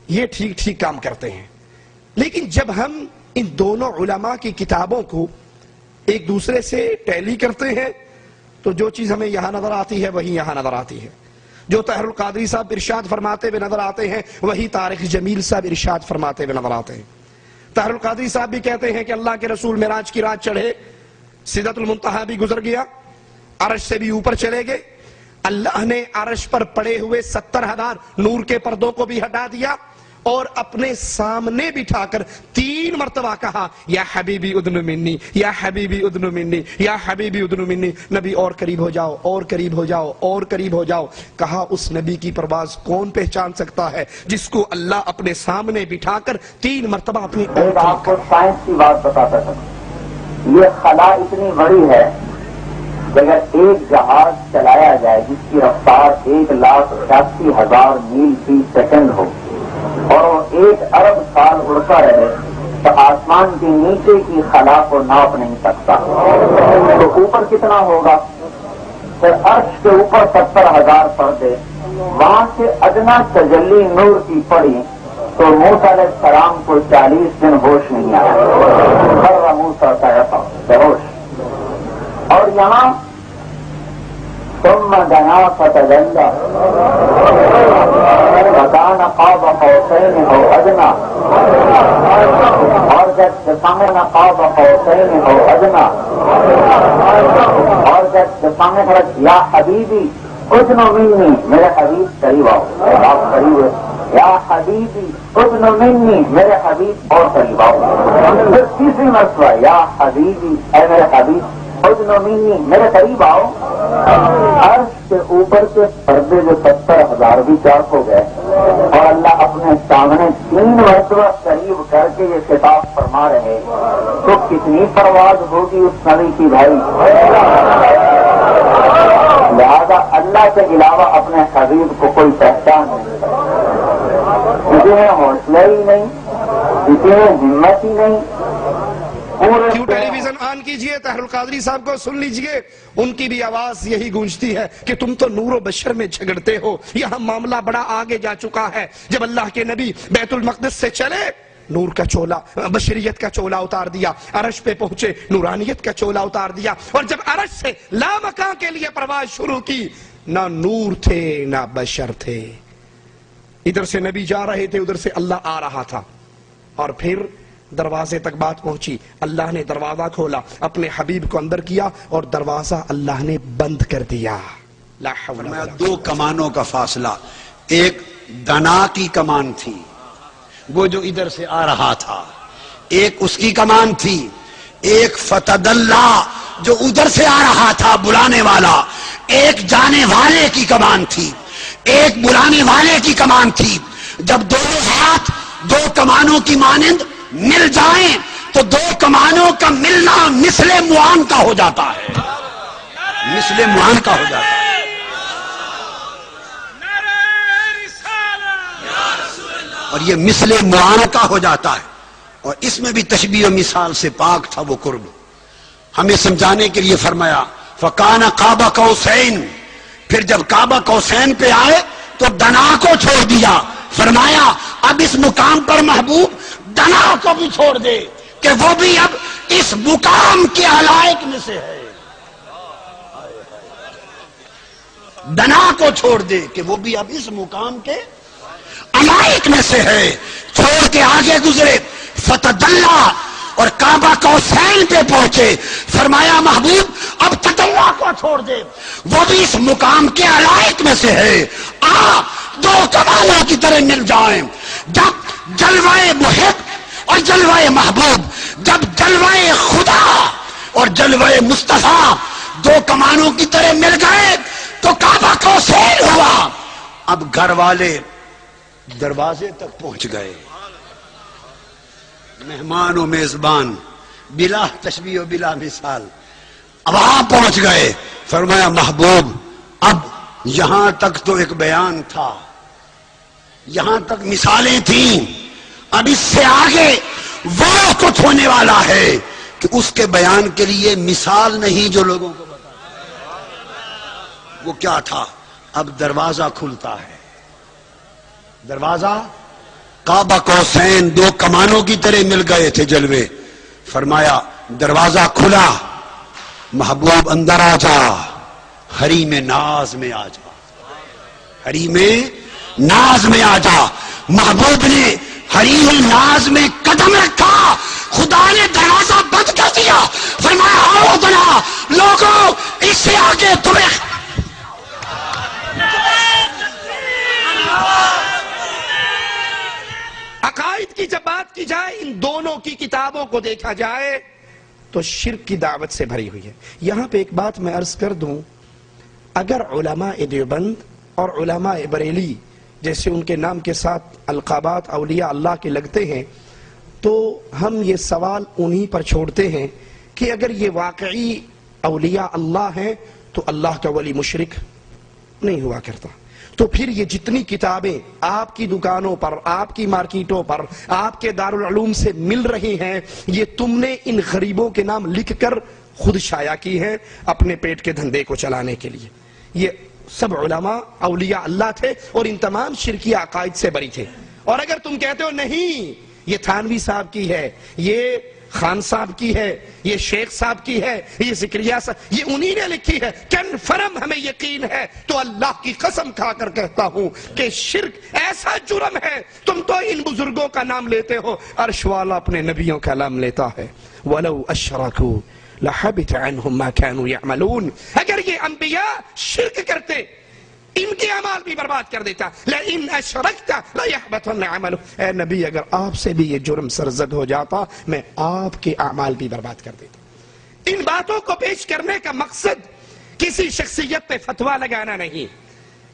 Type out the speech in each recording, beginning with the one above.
یہ ٹھیک ٹھیک کام کرتے ہیں. لیکن جب ہم ان دونوں علماء کی کتابوں کو ایک دوسرے سے ٹیلی کرتے ہیں تو جو چیز ہمیں یہاں نظر آتی ہے وہی یہاں نظر آتی ہے. جو طاہر القادری صاحب ارشاد فرماتے ہوئے نظر آتے ہیں وہی طارق جمیل صاحب ارشاد فرماتے ہوئے نظر آتے ہیں. طاہر القادری صاحب بھی کہتے ہیں کہ اللہ کے رسول معراج کی رات چڑھے, سدرۃ المنتہا بھی گزر گیا, عرش سے بھی اوپر چلے گئے, اللہ نے عرش پر پڑے ہوئے 70,000 نور کے پردوں کو بھی ہٹا دیا اور اپنے سامنے بٹھا کر 3 مرتبہ کہا یا حبیبی ادنو منی, یا حبیبی ادنو منی, یا حبیبی ادنو منی. نبی اور قریب ہو جاؤ, اور قریب ہو جاؤ, اور قریب ہو جاؤ. کہا اس نبی کی پرواز کون پہچان سکتا ہے جس کو اللہ اپنے سامنے بٹھا کر 3 مرتبہ اپنی اور آپ کو سائنس کی بات بتاتا تھا. یہ خلا اتنی بڑی ہے کہ اگر ایک جہاز چلایا جائے جس کی رفتار 1,88,000 میل فی سیکنڈ ہو اور وہ 1 ارب سال اڑتا رہے تو آسمان کے نیچے کی خلا کو ناپ نہیں سکتا. تو اوپر کتنا ہوگا؟ پھر عرش کے اوپر 70,000 پردے, وہاں سے ادنا تجلی نور کی پڑی تو موسیٰ علیہ السلام کو 40 دن ہوش نہیں آیا. خر موسیٰ کا ہوش. اور یہاں ثم دنا فتدلی فکان قاب قوسین او ادنی, اور جب سامنے قاب قوسین او ادنی, اور جب سامنے یا حبیبی ادنو منی, میرے حبیب قریب آؤ, آپ قریب ہے, یا حبیبی ادنو منی, میرے حبیب اور قریب آؤ. پھر تیسری مرتبہ یا حبیبی, اے میرے حبیب ادنو منی, میرے قریب آؤ. عرش کے اوپر کے پردے جو 70,000 بھی چاک ہو گئے اور اللہ اپنے سامنے 3 مرتبہ قریب کر کے یہ خطاب فرما رہے تو کتنی پرواز ہوگی اس نبی کی بھائی. لہذا اللہ کے علاوہ اپنے حبیب کو کوئی پہچان نہیں, کسی میں حوصلہ ہی نہیں, کسی میں ہمت ہی نہیں. کیوں ٹیلی ویژن آن کیجئے, طاہر القادری صاحب کو سن لیجئے, ان کی بھی آواز یہی گونجتی ہے کہ تم تو نور و بشر میں جھگڑتے ہو. یہاں معاملہ بڑا آگے جا چکا ہے. جب اللہ کے نبی بیت المقدس سے چلے نور کا چولا, بشریت کا چولا اتار دیا, عرش پہ پہنچے نورانیت کا چولا اتار دیا, اور جب عرش سے لامکاں کے لیے پرواز شروع کی نہ نور تھے نہ بشر تھے. ادھر سے نبی جا رہے تھے, ادھر سے اللہ آ رہا تھا, اور پھر دروازے تک بات پہنچی. اللہ نے دروازہ کھولا, اپنے حبیب کو اندر کیا اور دروازہ اللہ نے بند کر دیا. لا حول ولا قوة. 2 کمانوں کا فاصلہ, ایک دنا کی کمان تھی وہ جو ادھر سے آ رہا تھا, ایک اس کی کمان تھی, ایک فتدلہ جو ادھر سے آ رہا تھا بلانے والا, ایک جانے والے کی کمان تھی, ایک بلانے والے کی کمان تھی. جب 2 ہاتھ 2 کمانوں کی مانند مل جائیں تو 2 کمانوں کا ملنا مثل معان کا ہو جاتا ہے, مثل معان کا ہو جاتا ہے. اور یہ مثل معان کا ہو جاتا ہے, اور اس میں بھی تشبیہ و مثال سے پاک تھا وہ قرب. ہمیں سمجھانے کے لیے فرمایا فکان قاب قوسین, پھر جب کعبہ قوسین پہ آئے تو دنا کو چھوڑ دیا. فرمایا اب اس مقام پر محبوب دنا کو بھی چھوڑ دے کہ وہ بھی اب اس مقام کے علائق میں سے ہے. دنا کو چھوڑ دے کہ وہ بھی اب اس مقام کے علائق میں سے ہے. چھوڑ کے آگے گزرے فتدلہ اور کعبہ قوسین پہ پہنچے. فرمایا محبوب اب تدلہ کو چھوڑ دے, وہ بھی اس مقام کے علائق میں سے ہے. آ 2 کمالوں کی طرح مل جائیں. جب جلوہ محب اور جلوہ محبوب, جب جلوہ خدا اور جلوہ مصطفیٰ 2 کمانوں کی طرح مل گئے تو کعبہ قوسین ہوا. اب گھر والے دروازے تک پہنچ گئے, مہمان و میزبان بلا تشبیہ و بلا مثال اب وہاں پہنچ گئے. فرمایا محبوب اب یہاں تک تو ایک بیان تھا, یہاں تک مثالیں تھیں, اب اس سے آگے وہ کچھ ہونے والا ہے کہ اس کے بیان کے لیے مثال نہیں جو لوگوں کو بتا. وہ کیا تھا؟ اب دروازہ کھلتا ہے, دروازہ کعبہ قوسین دو کمانوں کی طرح مل گئے تھے جلوے. فرمایا دروازہ کھلا، محبوب اندر آ جا، حریم ناز میں آ جا، حریم ناز میں آ جا. محبوب نے حریم ناز میں قدم رکھا، خدا نے دروازہ بند کر دیا. فرمایا آؤ بنا لوگوں، اس سے آگے تمہیں عقائد کی جب بات کی جائے، ان دونوں کی کتابوں کو دیکھا جائے تو شرک کی دعوت سے بھری ہوئی ہے. یہاں پہ ایک بات میں عرض کر دوں، اگر علماء دیوبند اور علماء بریلی جیسے ان کے نام کے ساتھ القابات اولیاء اللہ کے لگتے ہیں، تو ہم یہ سوال انہی پر چھوڑتے ہیں کہ اگر یہ واقعی اولیاء اللہ ہیں تو اللہ کا ولی مشرک نہیں ہوا کرتا. تو پھر یہ جتنی کتابیں آپ کی دکانوں پر، آپ کی مارکیٹوں پر، آپ کے دارالعلوم سے مل رہی ہیں، یہ تم نے ان غریبوں کے نام لکھ کر خود شائع کی ہیں اپنے پیٹ کے دھندے کو چلانے کے لیے. یہ سب علماء اولیاء اللہ تھے اور ان تمام شرکی عقائد سے بری تھے. اور اگر تم کہتے ہو نہیں یہ تھانوی صاحب کی ہے، یہ خان صاحب کی ہے، یہ شیخ صاحب کی ہے، یہ زکریا صاحب، یہ انہی نے لکھی ہے، کنفرم ہمیں یقین ہے، تو اللہ کی قسم کھا کر کہتا ہوں کہ شرک ایسا جرم ہے. تم تو ان بزرگوں کا نام لیتے ہو، عرش والا اپنے نبیوں کا نام لیتا ہے. وَلَوْ أَشْرَكُوا لَحَبِطَ عَنْهُمْ مَا كَانُوا يَعْمَلُونَ. اگر یہ انبیاء شرک کرتے، ان کے اعمال بھی برباد کر دیتا. لَإِنْ أَشْرَكْتَ لَيَحْبَطَنَّ عَمَلُكَ. اے نبی اگر آپ سے بھی یہ جرم سرزد ہو جاتا، میں آپ کے اعمال بھی برباد کر دیتا. ان باتوں کو پیش کرنے کا مقصد کسی شخصیت پہ فتویٰ لگانا نہیں،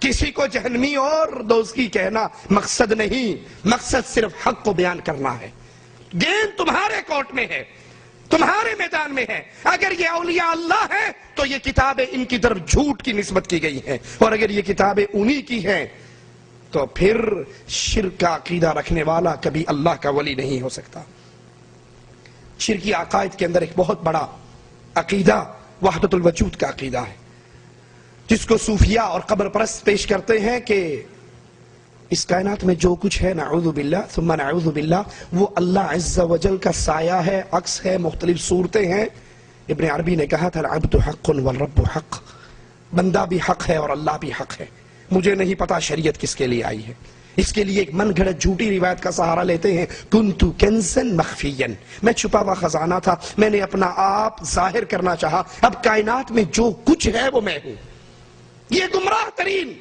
کسی کو جہنمی اور دوزخی کہنا مقصد نہیں. مقصد صرف حق کو بیان کرنا ہے. گیند تمہارے کورٹ میں ہے، تمہارے میدان میں ہے. اگر یہ اولیاء اللہ ہیں تو یہ کتابیں ان کی طرف جھوٹ کی نسبت کی گئی ہیں، اور اگر یہ کتابیں انہی کی ہیں تو پھر شرک کا عقیدہ رکھنے والا کبھی اللہ کا ولی نہیں ہو سکتا. شرکی عقائد کے اندر ایک بہت بڑا عقیدہ وحدت الوجود کا عقیدہ ہے، جس کو صوفیہ اور قبر پرست پیش کرتے ہیں کہ اس کائنات میں جو کچھ ہے، نعوذ باللہ ثم نعوذ باللہ، وہ اللہ عز و جل کا سایہ ہے، عکس ہے، مختلف صورتیں ہیں. ابن عربی نے کہا تھا العبد حق والرب حق. بندہ بھی حق ہے اور اللہ بھی حق ہے. مجھے نہیں پتا شریعت کس کے لیے آئی ہے. اس کے لیے ایک من گھڑت جھوٹی روایت کا سہارا لیتے ہیں، کنتو کنزن مخفیا، میں چھپا ہوا خزانہ تھا، میں نے اپنا آپ ظاہر کرنا چاہا، اب کائنات میں جو کچھ ہے وہ میں ہوں. یہ گمراہ ترین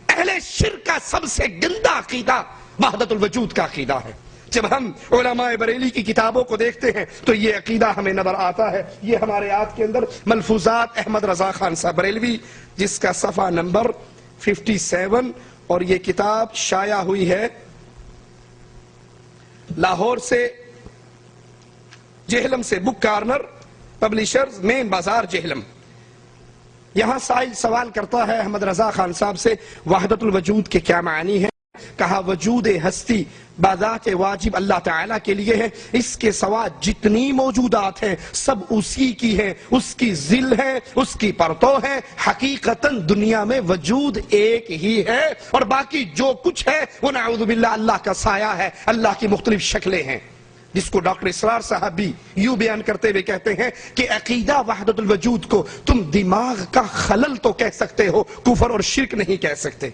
اہل شرک کا سب سے گندا عقیدہ وحدت الوجود کا عقیدہ ہے. جب ہم علماء بریلی کی کتابوں کو دیکھتے ہیں تو یہ عقیدہ ہمیں نظر آتا ہے. یہ ہمارے ہاتھ کے اندر ملفوظات احمد رضا خان صاحب بریلوی، جس کا صفحہ نمبر 57، اور یہ کتاب شائع ہوئی ہے لاہور سے، جہلم سے، بک کارنر پبلیشرز، مین بازار جہلم. یہاں سائل سوال کرتا ہے احمد رضا خان صاحب سے، وحدت الوجود کے کیا معنی ہے؟ کہا وجود ہستی بذات واجب اللہ تعالیٰ کے لیے ہے، اس کے سوا جتنی موجودات ہیں سب اسی کی ہیں، اس کی ذل ہے، اس کی پرتو ہے. حقیقتاً دنیا میں وجود ایک ہی ہے اور باقی جو کچھ ہے وہ نعوذ باللہ اللہ کا سایہ ہے، اللہ کی مختلف شکلیں ہیں. جس کو ڈاکٹر اسرار صاحب بھی یوں بیان کرتے ہوئے کہتے ہیں کہ عقیدہ وحدت الوجود کو تم دماغ کا خلل تو کہہ سکتے ہو، کفر اور شرک نہیں کہہ سکتے.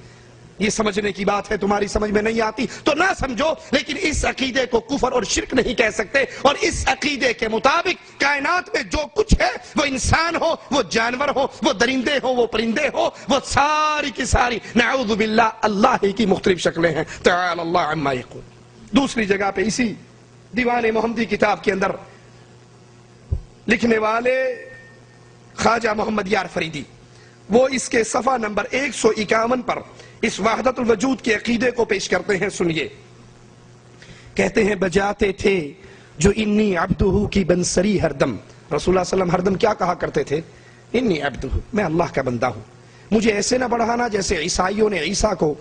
یہ سمجھنے کی بات ہے، تمہاری سمجھ میں نہیں آتی تو نہ سمجھو، لیکن اس عقیدے کو کفر اور شرک نہیں کہہ سکتے. اور اس عقیدے کے مطابق کائنات میں جو کچھ ہے، وہ انسان ہو، وہ جانور ہو، وہ درندے ہو، وہ پرندے ہو، وہ ساری کی ساری نعوذ باللہ اللہ ہی کی مختلف شکلیں ہیں. تعالی اللہ عما یقول. دوسری جگہ پہ اسی دیوان محمدی کتاب کے اندر لکھنے والے خواجہ محمد یار فریدی، وہ اس کے صفحہ نمبر 151 پر اس وحدت الوجود کے عقیدے کو پیش کرتے ہیں. سنیے، کہتے ہیں بجاتے تھے جو انی عبدہ کی بنسری ہر دم. رسول اللہ صلی اللہ علیہ وسلم ہر دم کیا کہا کرتے تھے؟ انی عبدہ، میں اللہ کا بندہ ہوں. مجھے ایسے نہ بڑھانا جیسے عیسائیوں نے عیسیٰ کو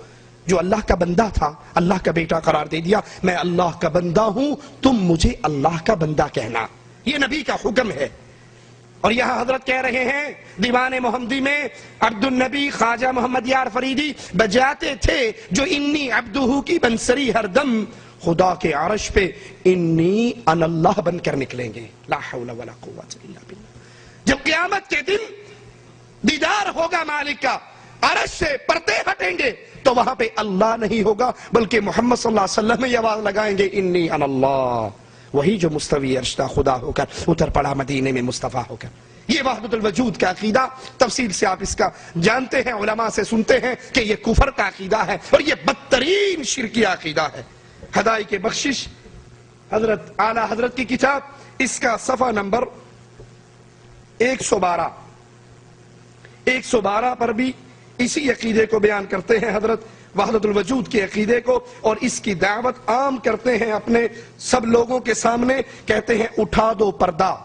جو اللہ کا بندہ تھا اللہ کا بیٹا قرار دے دیا. میں اللہ کا بندہ ہوں، تم مجھے اللہ کا بندہ کہنا. یہ نبی کا حکم ہے. اور یہاں حضرت کہہ رہے ہیں دیوان محمدی میں عبد النبی خواجہ محمد یار فریدی بجاتے تھے جو انی عبدہ کی بنسری ہر دم، خدا کے عرش پہ انی انا اللہ بن کر نکلیں گے. لا حول ولا قوت الا باللہ. جب قیامت کے دن دیدار ہوگا مالک کا، عرش سے پردے ہٹیں گے تو وہاں پہ اللہ نہیں ہوگا بلکہ محمد صلی اللہ علیہ وسلم یہ آواز لگائیں گے انی انا اللہ. وہی جو مستوی عرش کا خدا ہو کر اتر پڑا مدینے میں مصطفیٰ ہو کر. یہ وحدت الوجود کا عقیدہ تفصیل سے آپ اس کا جانتے ہیں، علماء سے سنتے ہیں کہ یہ کفر کا عقیدہ ہے اور یہ بدترین شرکی عقیدہ ہے. ہدایت بخشش حضرت اعلی حضرت کی کتاب، اس کا صفحہ نمبر 112 پر بھی اسی عقیدے کو بیان کرتے ہیں حضرت، وحدت الوجود کے عقیدے کو، اور اس کی دعوت عام کرتے ہیں اپنے سب لوگوں کے سامنے. کہتے ہیں اٹھا دو پردہ،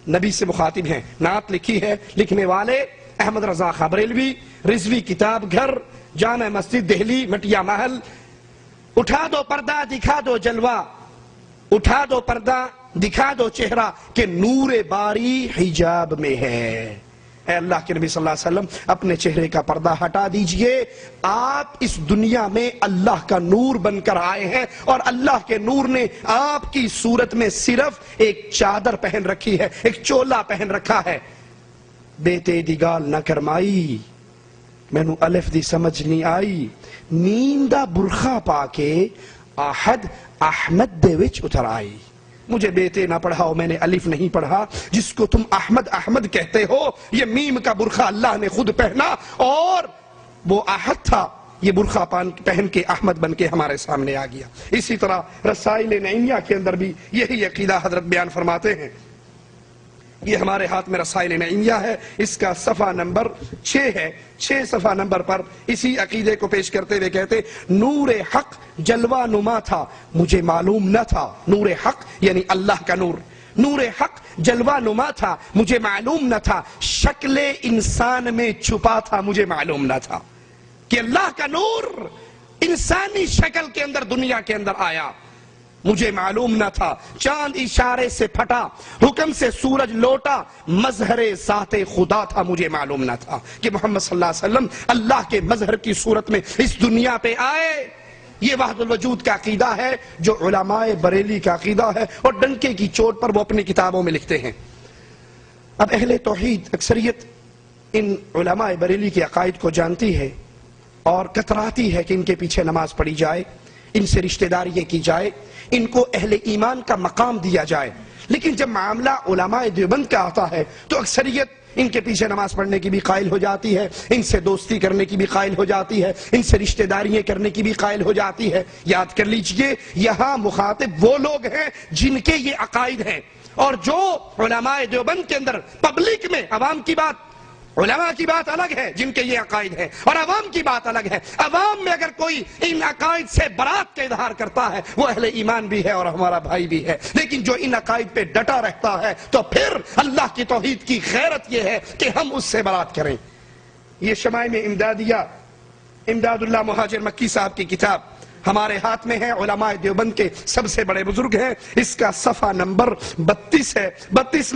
نبی سے مخاطب ہیں. نعت لکھی ہے لکھنے والے احمد رضا خاں بریلوی، رضوی کتاب گھر، جامع مسجد دہلی مٹیا محل. اٹھا دو پردہ دکھا دو جلوہ، اٹھا دو پردہ دکھا دو چہرہ کہ نور باری حجاب میں ہے. اے اللہ کے نبی صلی اللہ علیہ وسلم اپنے چہرے کا پردہ ہٹا دیجئے. آپ اس دنیا میں اللہ کا نور بن کر آئے ہیں اور اللہ کے نور نے آپ کی صورت میں صرف ایک چادر پہن رکھی ہے، ایک چولا پہن رکھا ہے. بیٹے دی گال نہ کرمائی، مینوں الف دی سمجھ نہیں آئی، نیم دا برخا پا کے احد احمد دے وچ اتر آئی. مجھے بیٹے نہ پڑھاؤ، میں نے الف نہیں پڑھا. جس کو تم احمد احمد کہتے ہو، یہ میم کا برخا اللہ نے خود پہنا اور وہ احد تھا، یہ برخا پہن کے احمد بن کے ہمارے سامنے آ گیا. اسی طرح رسائل نعیمیہ کے اندر بھی یہی عقیدہ حضرت بیان فرماتے ہیں. یہ ہمارے ہاتھ میں رسائل نعیمیہ ہے، اس کا صفحہ نمبر 6 ہے. 6 صفحہ نمبر پر اسی عقیدے کو پیش کرتے ہوئے کہتے نور حق جلوہ نما تھا مجھے معلوم نہ تھا. نور حق یعنی اللہ کا نور، نور حق جلوہ نما تھا مجھے معلوم نہ تھا، شکل انسان میں چھپا تھا مجھے معلوم نہ تھا. کہ اللہ کا نور انسانی شکل کے اندر دنیا کے اندر آیا، مجھے معلوم نہ تھا. چاند اشارے سے پھٹا، حکم سے سورج لوٹا، مظہر ذات خدا تھا مجھے معلوم نہ تھا. کہ محمد صلی اللہ علیہ وسلم اللہ کے مظہر کی صورت میں اس دنیا پہ آئے. یہ وحدت الوجود کا عقیدہ ہے جو علماء بریلی کا عقیدہ ہے اور ڈنکے کی چوٹ پر وہ اپنی کتابوں میں لکھتے ہیں. اب اہل توحید اکثریت ان علماء بریلی کے عقائد کو جانتی ہے اور کتراتی ہے کہ ان کے پیچھے نماز پڑھی جائے، ان سے رشتہ داریاں کی جائے، ان کو اہل ایمان کا مقام دیا جائے. لیکن جب معاملہ علماء دیوبند کا آتا ہے تو اکثریت ان کے پیچھے نماز پڑھنے کی بھی قائل ہو جاتی ہے، ان سے دوستی کرنے کی بھی قائل ہو جاتی ہے، ان سے رشتہ داریاں کرنے کی بھی قائل ہو جاتی ہے. یاد کر لیجئے یہاں مخاطب وہ لوگ ہیں جن کے یہ عقائد ہیں، اور جو علماء دیوبند کے اندر پبلک میں عوام کی بات، علماء کی بات الگ ہے جن کے یہ عقائد ہے اور عوام کی بات الگ ہے. عوام میں اگر کوئی ان عقائد سے برات کا اظہار کرتا ہے وہ اہل ایمان بھی ہے اور ہمارا بھائی بھی ہے، لیکن جو ان عقائد پہ ڈٹا رہتا ہے تو پھر اللہ کی توحید کی غیرت یہ ہے کہ ہم اس سے برات کریں. یہ شمائم امدادیہ امداد اللہ مہاجر مکی صاحب کی کتاب ہمارے ہاتھ میں ہے، علماء دیوبند کے سب سے بڑے بزرگ ہیں. اس کا صفحہ نمبر 32 ہے. 32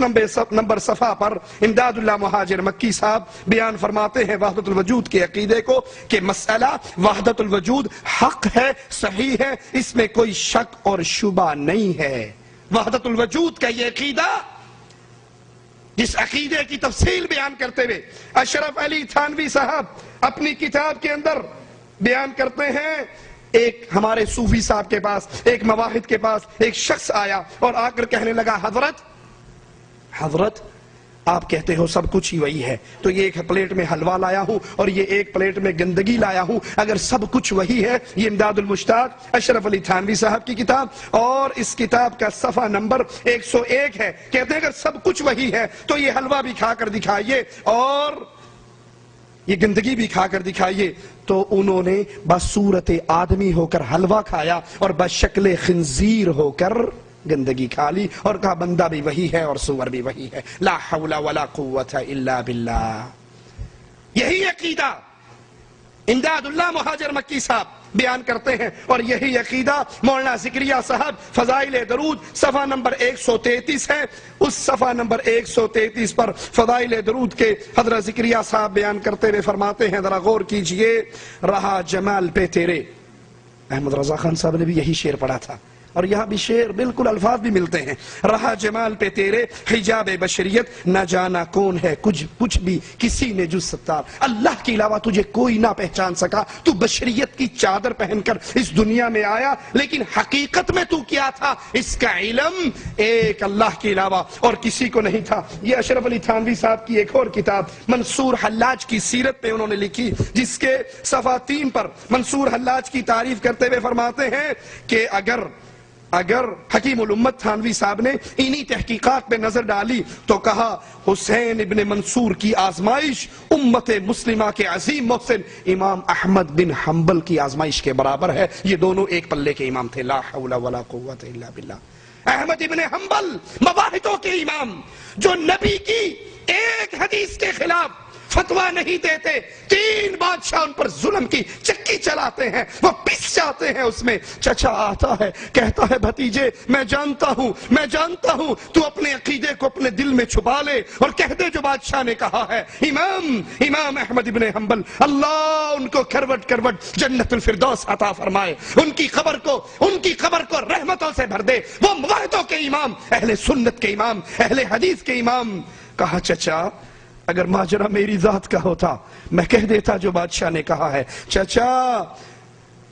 نمبر صفحہ پر امداد اللہ مہاجر مکی صاحب بیان فرماتے ہیں وحدت الوجود کے عقیدے کو کہ مسئلہ وحدت الوجود حق ہے، صحیح ہے، اس میں کوئی شک اور شبہ نہیں ہے. وحدت الوجود کا یہ عقیدہ، جس عقیدے کی تفصیل بیان کرتے ہوئے اشرف علی تھانوی صاحب اپنی کتاب کے اندر بیان کرتے ہیں. ایک ہمارے صوفی صاحب کے پاس، ایک مواحد کے پاس ایک شخص آیا اور آ کر کہنے لگا حضرت آپ کہتے ہو سب کچھ ہی وہی ہے، تو یہ ایک پلیٹ میں حلوہ لایا ہوں اور یہ ایک پلیٹ میں گندگی لایا ہوں. اگر سب کچھ وہی ہے، یہ امداد المشتاق اشرف علی تھانوی صاحب کی کتاب اور اس کتاب کا صفحہ نمبر 101 ہے. کہتے ہیں اگر سب کچھ وہی ہے تو یہ حلوہ بھی کھا کر دکھائیے اور یہ گندگی بھی کھا کر دکھائیے. تو انہوں نے بصورت آدمی ہو کر حلوہ کھایا اور بشکل خنزیر ہو کر گندگی کھا لی اور کہا بندہ بھی وہی ہے اور سور بھی وہی ہے. لا حول ولا قوت الا باللہ. یہی عقیدہ امداد اللہ مہاجر مکی صاحب بیان کرتے ہیں اور یہی عقیدہ مولانا ذکریہ صاحب فضائل درود صفحہ نمبر 133 ہے. اس صفحہ نمبر 133 پر فضائل درود کے حضرت ذکریہ صاحب بیان کرتے ہوئے فرماتے ہیں ذرا غور کیجئے. رہا جمال پہ تیرے احمد رضا خان صاحب نے بھی یہی شعر پڑھا تھا، اور یہاں بھی شعر بالکل الفاظ بھی ملتے ہیں. رہا جمال پہ تیرے حجاب بشریت، نہ جانا کون ہے کچھ بھی کسی نے جز ستار. اللہ کے علاوہ تجھے کوئی نہ پہچان سکا. تو بشریت کی چادر پہن کر اس دنیا میں آیا، لیکن حقیقت میں تو کیا تھا اس کا علم ایک اللہ کے علاوہ اور کسی کو نہیں تھا. یہ اشرف علی تھانوی صاحب کی ایک اور کتاب منصور حلاج کی سیرت پہ انہوں نے لکھی، جس کے صفحہ 3 پر منصور حلاج کی تعریف کرتے ہوئے فرماتے ہیں کہ اگر حکیم الامت تھانوی صاحب نے انہی تحقیقات پہ نظر ڈالی تو کہا حسین ابن منصور کی آزمائش امت مسلمہ کے عظیم محسن امام احمد بن حنبل کی آزمائش کے برابر ہے. یہ دونوں ایک پلے کے امام تھے. لا حول ولا قوت الا باللہ. احمد ابن حنبل مواحدوں کے امام، جو نبی کی ایک حدیث کے خلاف فتویٰ نہیں دیتے. 3 بادشاہ ان پر ظلم کی چکی چلاتے ہیں، وہ پس جاتے ہیں اس میں. چچا آتا ہے کہتا ہے بھتیجے میں جانتا ہوں تو اپنے عقیدے کو اپنے دل میں چھپا لے اور کہہ دے جو بادشاہ نے کہا ہے. امام احمد ابن حنبل، اللہ ان کو کروٹ جنت الفردوس عطا فرمائے، ان کی قبر کو رحمتوں سے بھر دے. وہ موحدوں کے امام، اہل سنت کے امام، اہل حدیث کے امام. کہا چچا اگر ماجرا میری ذات کا ہوتا میں کہہ دیتا جو بادشاہ نے کہا ہے. چچا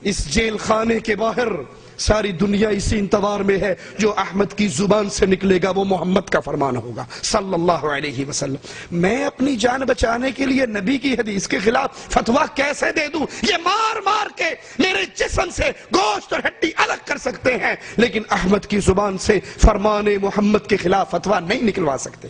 اس جیل خانے کے باہر ساری دنیا اسی انتظار میں ہے، جو احمد کی زبان سے نکلے گا وہ محمد کا فرمان ہوگا صلی اللہ علیہ وسلم. میں اپنی جان بچانے کے لیے نبی کی حدیث کے خلاف فتویٰ کیسے دے دوں؟ یہ مار کے میرے جسم سے گوشت اور ہڈی الگ کر سکتے ہیں، لیکن احمد کی زبان سے فرمان محمد کے خلاف فتویٰ نہیں نکلوا سکتے.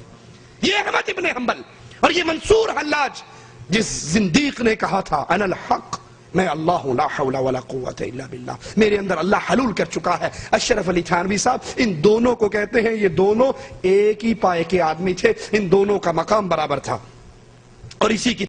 یہ احمد ابن حنبل اور یہ منصور حلاج، جس زندیق نے کہا تھا انا الحق، میں اللہ ہوں، لا حول ولا قوت الا باللہ، میرے اندر اللہ حلول کر چکا ہے. اشرف علی تھانوی صاحب ان دونوں کو کہتے ہیں یہ دونوں ایک ہی پائے کے آدمی تھے، ان دونوں کا مقام برابر تھا. اور اسی کی